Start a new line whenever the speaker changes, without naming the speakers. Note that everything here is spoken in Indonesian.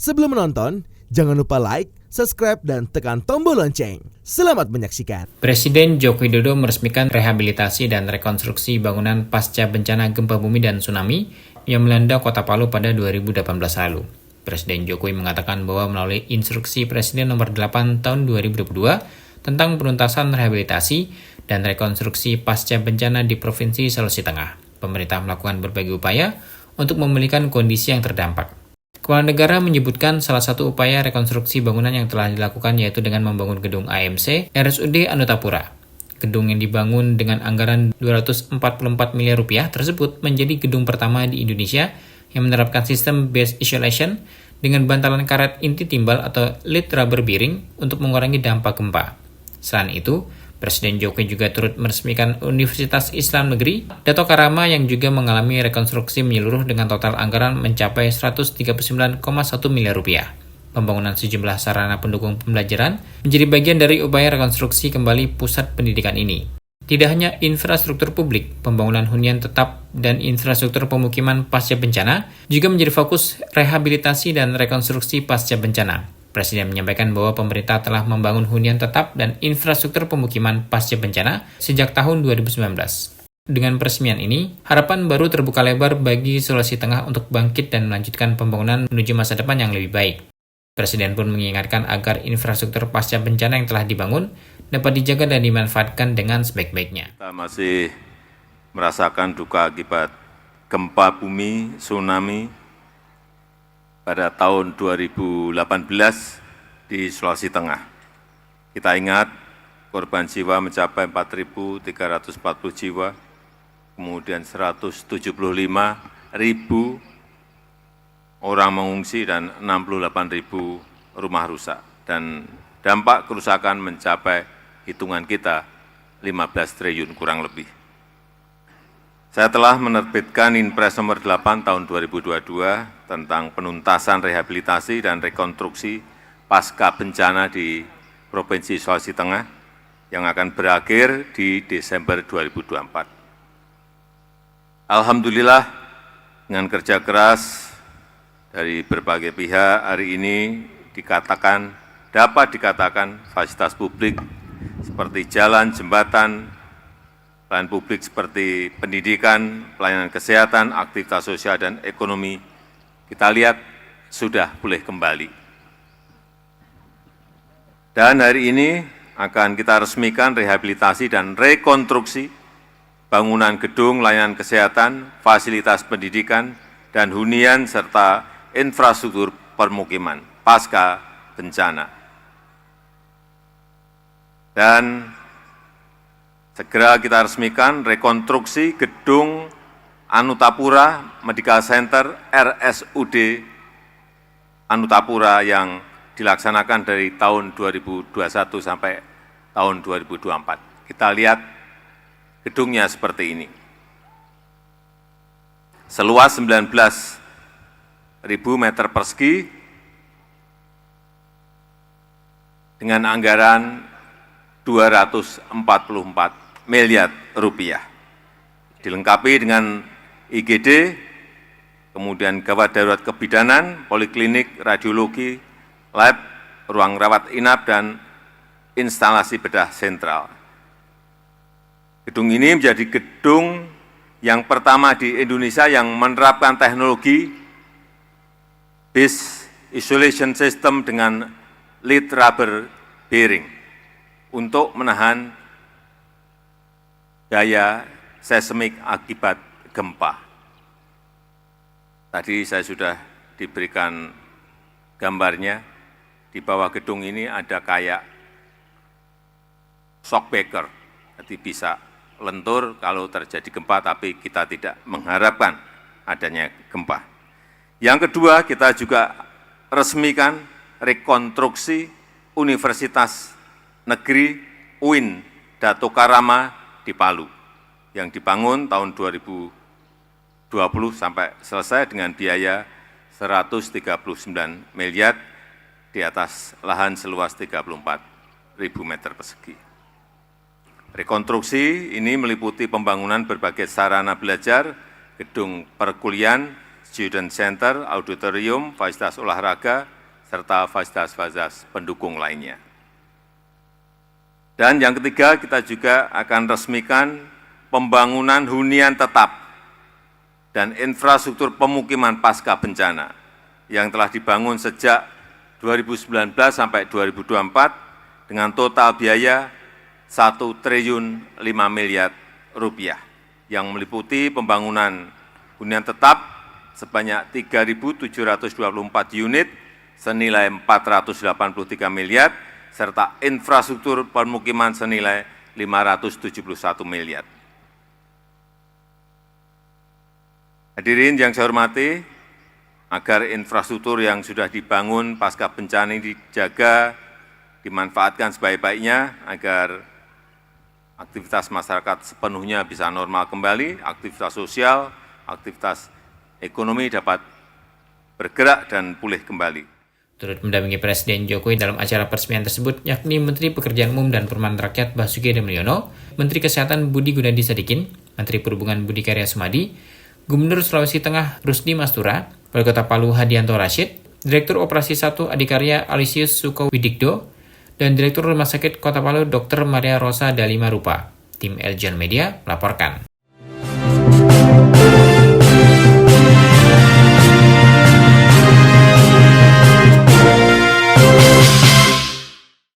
Sebelum menonton, jangan lupa like, subscribe, dan tekan tombol lonceng. Selamat menyaksikan.
Presiden Joko Widodo meresmikan rehabilitasi dan rekonstruksi bangunan pasca bencana gempa bumi dan tsunami yang melanda Kota Palu pada 2018 lalu. Presiden Jokowi mengatakan bahwa melalui instruksi Presiden nomor 8 tahun 2022 tentang penuntasan rehabilitasi dan rekonstruksi pasca bencana di Provinsi Sulawesi Tengah, pemerintah melakukan berbagai upaya untuk memulihkan kondisi yang terdampak. Kepala negara menyebutkan salah satu upaya rekonstruksi bangunan yang telah dilakukan yaitu dengan membangun gedung AMC RSUD Anutapura. Gedung yang dibangun dengan anggaran 244 miliar rupiah tersebut menjadi gedung pertama di Indonesia yang menerapkan sistem base isolation dengan bantalan karet inti timbal atau lead rubber bearing untuk mengurangi dampak gempa. Selain itu, Presiden Jokowi juga turut meresmikan Universitas Islam Negeri Dato Karama yang juga mengalami rekonstruksi menyeluruh dengan total anggaran mencapai 139,1 miliar rupiah. Pembangunan sejumlah sarana pendukung pembelajaran menjadi bagian dari upaya rekonstruksi kembali pusat pendidikan ini. Tidak hanya infrastruktur publik, pembangunan hunian tetap dan infrastruktur pemukiman pasca bencana juga menjadi fokus rehabilitasi dan rekonstruksi pasca bencana. Presiden menyampaikan bahwa pemerintah telah membangun hunian tetap dan infrastruktur pemukiman pasca bencana sejak tahun 2019. Dengan peresmian ini, harapan baru terbuka lebar bagi Sulawesi Tengah untuk bangkit dan melanjutkan pembangunan menuju masa depan yang lebih baik. Presiden pun mengingatkan agar infrastruktur pasca bencana yang telah dibangun dapat dijaga dan dimanfaatkan dengan sebaik-baiknya.
Kita masih merasakan duka akibat gempa bumi, tsunami, pada tahun 2018 di Sulawesi Tengah. Kita ingat korban jiwa mencapai 4.340 jiwa, kemudian 175.000 orang mengungsi dan 68.000 rumah rusak. Dan dampak kerusakan mencapai hitungan kita 15 triliun kurang lebih. Saya telah menerbitkan Inpres nomor 8 tahun 2022 tentang penuntasan rehabilitasi dan rekonstruksi pasca bencana di Provinsi Sulawesi Tengah yang akan berakhir di Desember 2024. Alhamdulillah, dengan kerja keras dari berbagai pihak hari ini dapat dikatakan fasilitas publik seperti jalan, jembatan, pelayanan publik seperti pendidikan, pelayanan kesehatan, aktivitas sosial, dan ekonomi, kita lihat sudah boleh kembali. Dan hari ini akan kita resmikan rehabilitasi dan rekonstruksi bangunan gedung layanan kesehatan, fasilitas pendidikan, dan hunian serta infrastruktur permukiman pasca bencana. Dan segera kita resmikan rekonstruksi gedung Anutapura Medical Center RSUD Anutapura yang dilaksanakan dari tahun 2021 sampai tahun 2024. Kita lihat gedungnya seperti ini. Seluas 19.000 meter persegi dengan anggaran 244 miliar rupiah. Dilengkapi dengan IGD, kemudian gawat darurat kebidanan, poliklinik, radiologi, lab, ruang rawat inap, dan instalasi bedah sentral. Gedung ini menjadi gedung yang pertama di Indonesia yang menerapkan teknologi base isolation system dengan lead rubber bearing untuk menahan daya seismik akibat gempa. Tadi saya sudah diberikan gambarnya, di bawah gedung ini ada kayak shock breaker, jadi bisa lentur kalau terjadi gempa, tapi kita tidak mengharapkan adanya gempa. Yang kedua, kita juga resmikan rekonstruksi Universitas Negeri UIN Dato Karama di Palu, yang dibangun tahun 2020 sampai selesai dengan biaya 139 miliar di atas lahan seluas 34.000 meter persegi. Rekonstruksi ini meliputi pembangunan berbagai sarana belajar, gedung perkuliahan, student center, auditorium, fasilitas olahraga, serta fasilitas-fasilitas pendukung lainnya. Dan yang ketiga, kita juga akan resmikan pembangunan hunian tetap dan infrastruktur pemukiman pasca bencana yang telah dibangun sejak 2019 sampai 2024 dengan total biaya 1 triliun 5 miliar rupiah yang meliputi pembangunan hunian tetap sebanyak 3.724 unit senilai 483 miliar, serta infrastruktur pemukiman senilai 571 miliar. Hadirin yang saya hormati, agar infrastruktur yang sudah dibangun pasca bencana ini dijaga, dimanfaatkan sebaik-baiknya, agar aktivitas masyarakat sepenuhnya bisa normal kembali, aktivitas sosial, aktivitas ekonomi dapat bergerak dan pulih kembali.
Turut mendampingi Presiden Jokowi dalam acara peresmian tersebut, yakni Menteri Pekerjaan Umum dan Perumahan Rakyat Basuki Hadimulyono, Menteri Kesehatan Budi Gunadi Sadikin, Menteri Perhubungan Budi Karya Sumadi, Gubernur Sulawesi Tengah Rusdi Mastura, Wali Kota Palu Hadianto Rashid, Direktur Operasi 1 Adikarya Alisius Sukowidikdo, dan Direktur Rumah Sakit Kota Palu Dr. Maria Rosa Dalimarupa. Tim Eljon Media melaporkan.